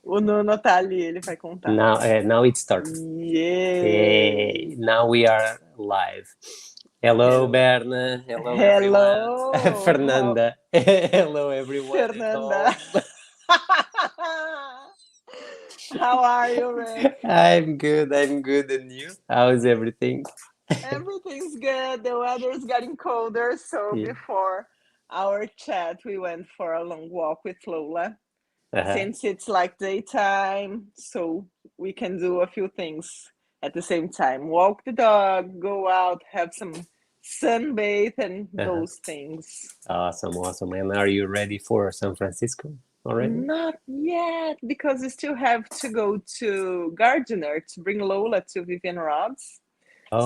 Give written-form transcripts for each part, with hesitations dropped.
O Nuno tá ali, ele vai contar. Now it started. Yay! Now we are live. Hello, Hello. Berna. Hello, everyone. Hello. Fernanda. Hello, everyone at Fernanda. home. How are you, Rick? I'm good. I'm good. And you? How is everything? Everything's good. The weather's getting colder, so Yeah. before our chat, we went for a long walk with Lola. Uh-huh. Since it's like daytime, so we can do a few things at the same time. Walk the dog, go out, have some sunbathe, and Uh-huh. those things. Awesome. Awesome. And are you ready for San Francisco already? Not yet, because we still have to go to Gardner to bring Lola to Vivian Rob's.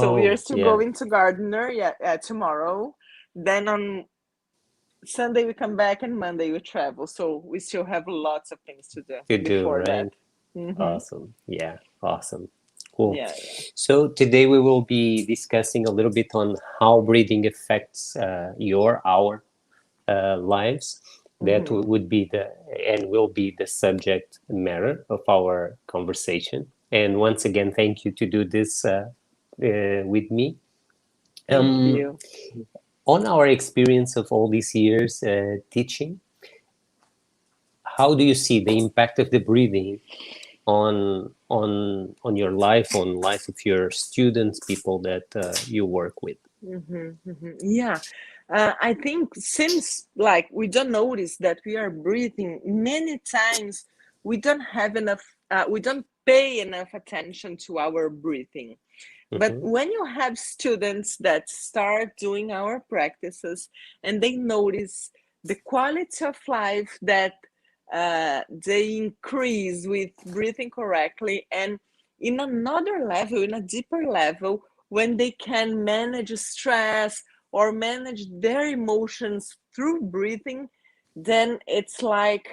So we are Oh, still yeah. going to Gardner, yeah, tomorrow. Then on Sunday we come back, and Monday we travel. So we still have lots of things to do To do, before that. right? Mm-hmm. Awesome. Yeah. Awesome. Cool. Yeah, yeah. So today we will be discussing a little bit on how breathing affects our lives. That Mm-hmm. would be the and will be the subject matter of our conversation. And once again, thank you to do this with me. Thank Um, you. on our experience of all these years teaching, how do you see the impact of the breathing on your life, on life of your students, people that you work with? Yeah. I think since like we don't notice that we are breathing many times, we don't have enough, we don't pay enough attention to our breathing. But Hmm. when you have students that start doing our practices and they notice the quality of life that they increase with breathing correctly, and in another level, in a deeper level, when they can manage stress or manage their emotions through breathing, then it's like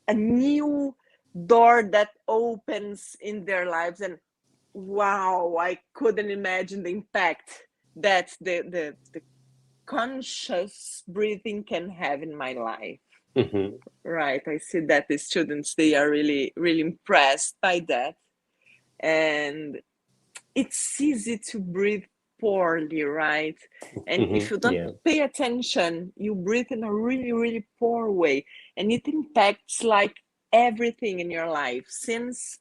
a new door that opens in their lives. And wow, I couldn't imagine the impact that the conscious breathing can have in my life. Hmm. Right, I see that the students, they are really really impressed by that. And it's easy to breathe poorly, right? And Hmm. if you don't Yeah. pay attention, you breathe in a really really poor way, and it impacts like everything in your life, since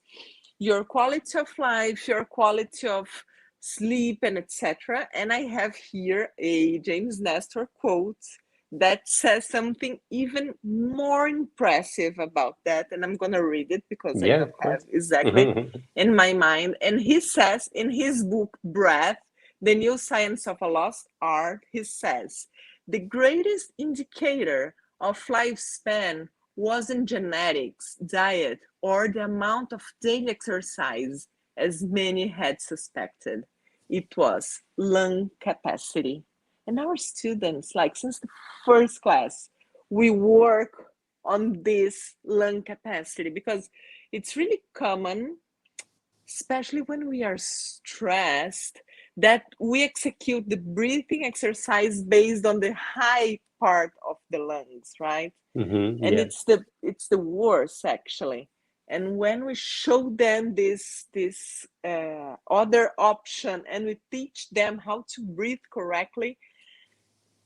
your quality of life, your quality of sleep, and etc. And I have here a James Nestor quote that says something even more impressive about that. And I'm going to read it because I Yeah, don't of have course. exactly Hmm. in my mind. And he says in his book, Breath, The New Science of a Lost Art, he says, the greatest indicator of lifespan wasn't genetics, diet, or the amount of daily exercise, as many had suspected. It was lung capacity. And our students, like since the first class, we work on this lung capacity because it's really common, especially when we are stressed, that we execute the breathing exercise based on the high part of the lungs, right? Hmm. And Yeah. it's the worst actually. And when we show them this other option, and we teach them how to breathe correctly,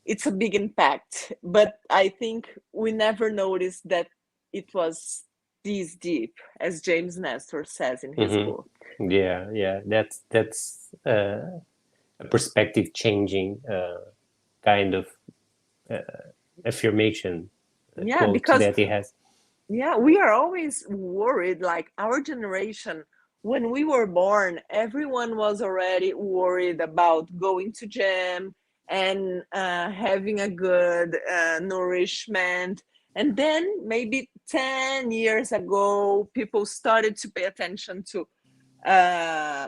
it's a big impact. But I think we never noticed that it was this deep, as James Nestor says in his Hmm. book. Yeah, yeah. That's a perspective changing kind of affirmation Yeah, quote because that he has. yeah, we are always worried, like our generation, when we were born, everyone was already worried about going to gym and having a good nourishment. And then maybe 10 years ago, people started to pay attention to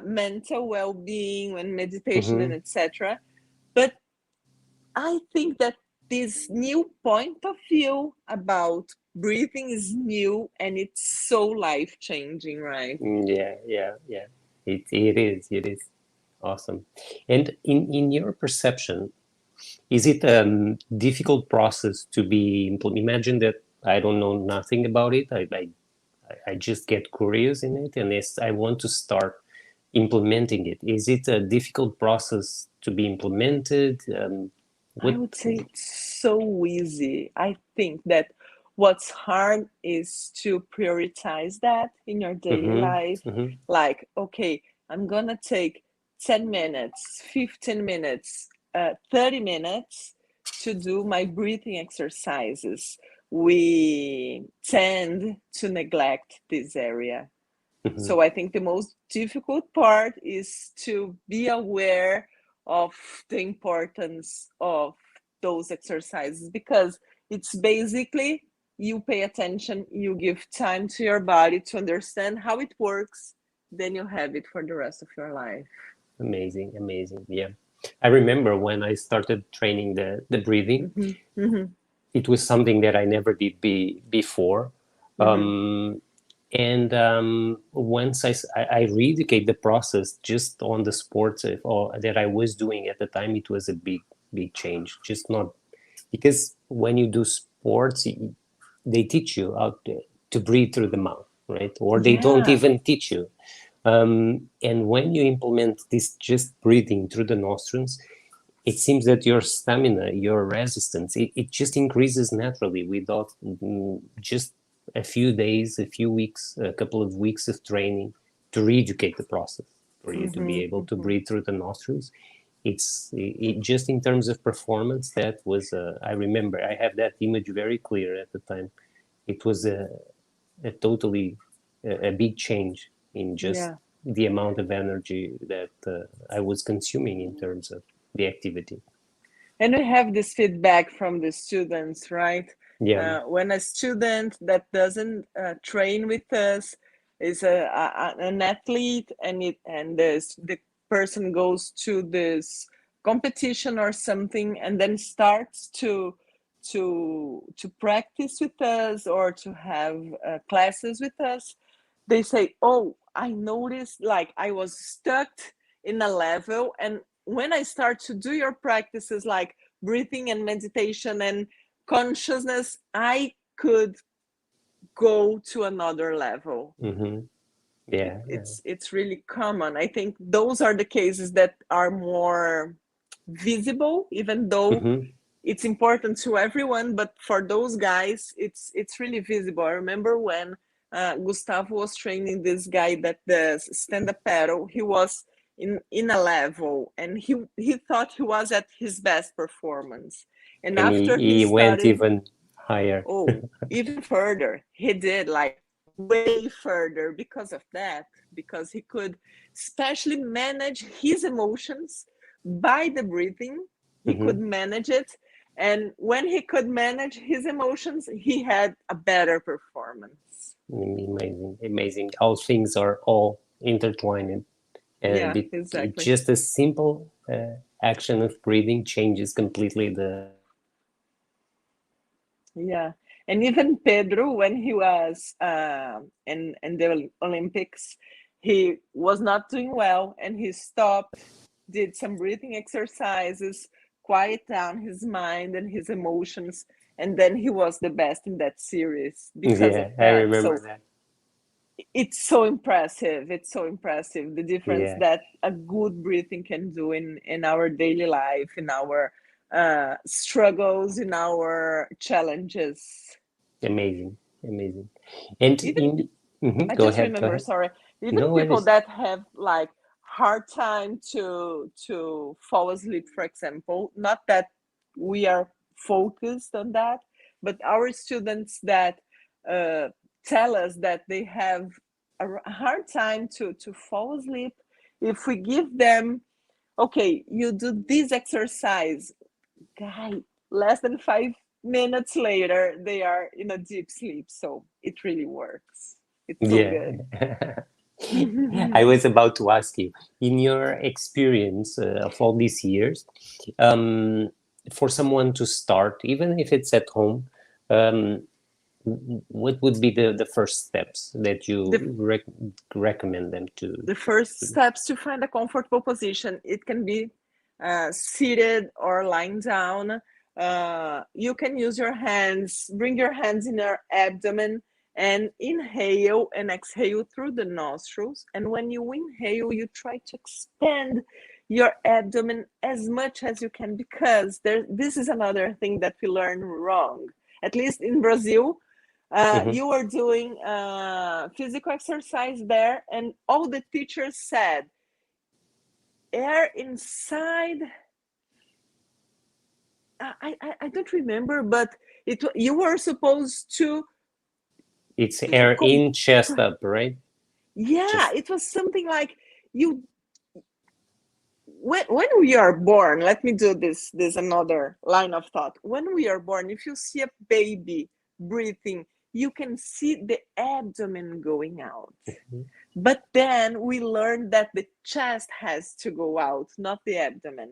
mental well-being and meditation and Hmm. etc. But I think that this new point of view about breathing is new, and it's so life changing, right? Yeah, yeah, yeah. It is. It is awesome. And in your perception, is it a difficult process to be implemented? Imagine that I don't know nothing about it. I I just get curious in it, and I want to start implementing it. Is it a difficult process to be implemented? I What? would say it's so easy. I think that what's hard is to prioritize that in your daily Mm-hmm, life. mm-hmm, Like, okay, I'm gonna take 10 minutes, 15 minutes, 30 minutes to do my breathing exercises. We tend to neglect this area. mm-hmm. So I think the most difficult part is to be aware of the importance of those exercises, because it's basically you pay attention, you give time to your body to understand how it works, then you have it for the rest of your life. Amazing, amazing. Yeah. I remember when I started training the breathing, Mm-hmm, mm-hmm, it was something that I never did before. mm-hmm. And once I reeducate the process just on the sports or that I was doing at the time, it was a big change. Just not because when you do sports, they teach you how to breathe through the mouth, right? Or they don't Yeah, even teach you. And when you implement this just breathing through the nostrils, it seems that your stamina, your resistance, it just increases naturally without just a few days, a few weeks, a couple of weeks of training to re-educate the process for you to mm-hmm, be able to mm-hmm. breathe through the nostrils. Just in terms of performance, that was, I remember I have that image very clear at the time. It was a totally a big change in just Yeah. the amount of energy that I was consuming in terms of the activity. And we have this feedback from the students, right? Yeah. When a student that doesn't train with us is an athlete, and the person goes to this competition or something, and then starts to practice with us or to have classes with us, they say, "Oh, I noticed like I was stuck in a level, and when I start to do your practices like breathing and meditation and consciousness, I could go to another level." Mm-hmm. Yeah. Yeah. It's really common. I think those are the cases that are more visible, even though Mm-hmm. it's important to everyone, but for those guys it's really visible. I remember when Gustavo was training this guy that does stand-up paddle. He was in a level, and he thought he was at his best performance, and And after he he went started, even higher. oh, even further. He did like way further because of that, because he could especially manage his emotions by the breathing. He could Mm-hmm. manage it. And when he could manage his emotions, he had a better performance. Amazing, amazing. How things are all intertwined, and Yeah, exactly. just a simple action of breathing changes completely Yeah. And even Pedro, when he was in the Olympics, he was not doing well, and he stopped, did some breathing exercises, quiet down his mind and his emotions, and then he was the best in that series because of Yeah, I that. remember So that. it's so impressive. It's so impressive the difference Yeah, that a good breathing can do in our daily life, in our struggles, in our challenges. amazing, amazing. And Even in Mhm. I Go just ahead, go remember, ahead. sorry, even No people worries. that have like hard time to fall asleep, for example, not that we are focused on that, but our students that uh, tell us that they have a hard time to fall asleep, if we give them, okay, you do this exercise, guy, less than 5 minutes later they are in a deep sleep. So it really works. It's so Yeah. good. I was about to ask you, in your experience of all these years, um, for someone to start, even if it's at home, um, what would be the first steps that you the recommend them the first to? steps to find a comfortable position. It can be seated or lying down. You can use your hands, bring your hands in your abdomen, and inhale and exhale through the nostrils. And when you inhale, you try to expand your abdomen as much as you can, because this is another thing that we learn wrong. At least in Brazil, you were doing physical exercise there, and all the teachers said, air inside. I don't remember, but you were supposed to. It's air in, chest up, right? Yeah, it was something like you. When we are born, let me do this. There's another line of thought. When we are born, if you see a baby breathing, you can see the abdomen going out. But then we learned that the chest has to go out, not the abdomen.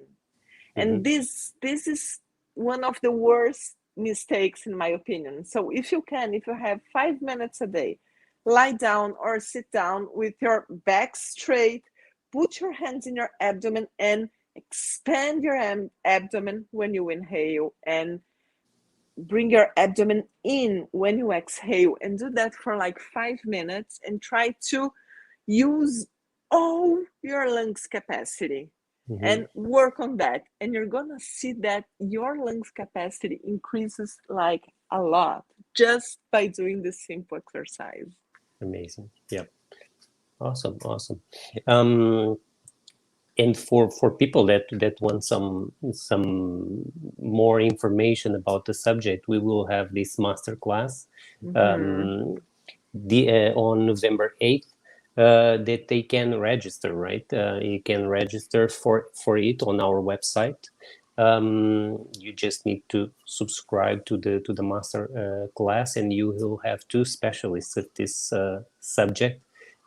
And this is one of the worst mistakes, in my opinion. So if you have 5 minutes a day, lie down or sit down with your back straight, put your hands in your abdomen and expand your abdomen when you inhale, and bring your abdomen in when you exhale, and do that for like 5 minutes, and try to use all your lungs capacity and work on that. And you're gonna see that your lungs capacity increases like a lot just by doing this simple exercise. Amazing. Yeah. Awesome. And for people that want some more information about the subject, we will have this masterclass on November 8th. That they can register, right? You can register for it on our website. You just need to subscribe to the master class, and you will have two specialists of this subject,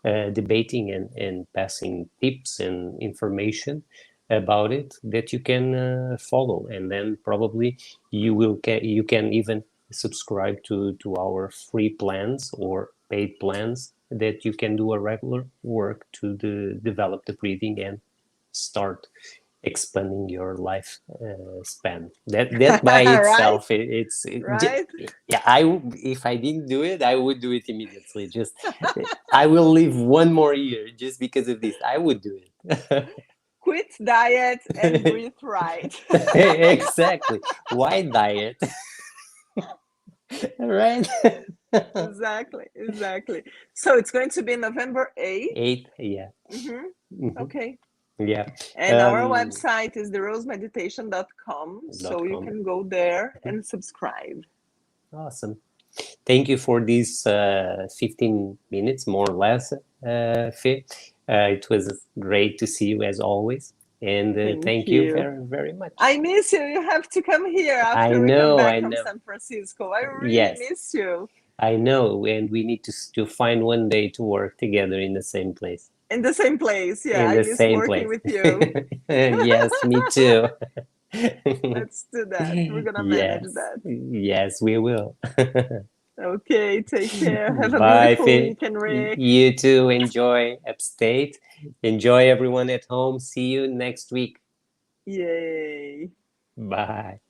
debating and passing tips and information about it that you can follow. And then probably you can even subscribe to our free plans or paid plans, that you can do a regular work to develop the breathing and start expanding your life span. That by itself, right? Right? yeah. If I didn't do it, I would do it immediately. Just I will live one more year just because of this. I would do it. Quit diet and breathe right. Exactly. Why diet? Right? Exactly. So it's going to be November 8th. 8th, yeah. Okay. Yeah. And our website is therosemeditation.com, so you can go there and subscribe. Awesome. Thank you for these 15 minutes, more or less, Fê. It was great to see you as always. And thank you very, very much. I miss you. You have to come here after we come back from San Francisco. I really miss you. I know, and we need to find one day to work together in the same place. In the same place, yeah. I miss working with you. Yes, me too. Let's do that. We're gonna manage that. Yes, we will. Okay, take care. Have a beautiful weekend, Rick. You too. Enjoy Upstate. Enjoy everyone at home. See you next week. Yay. Bye.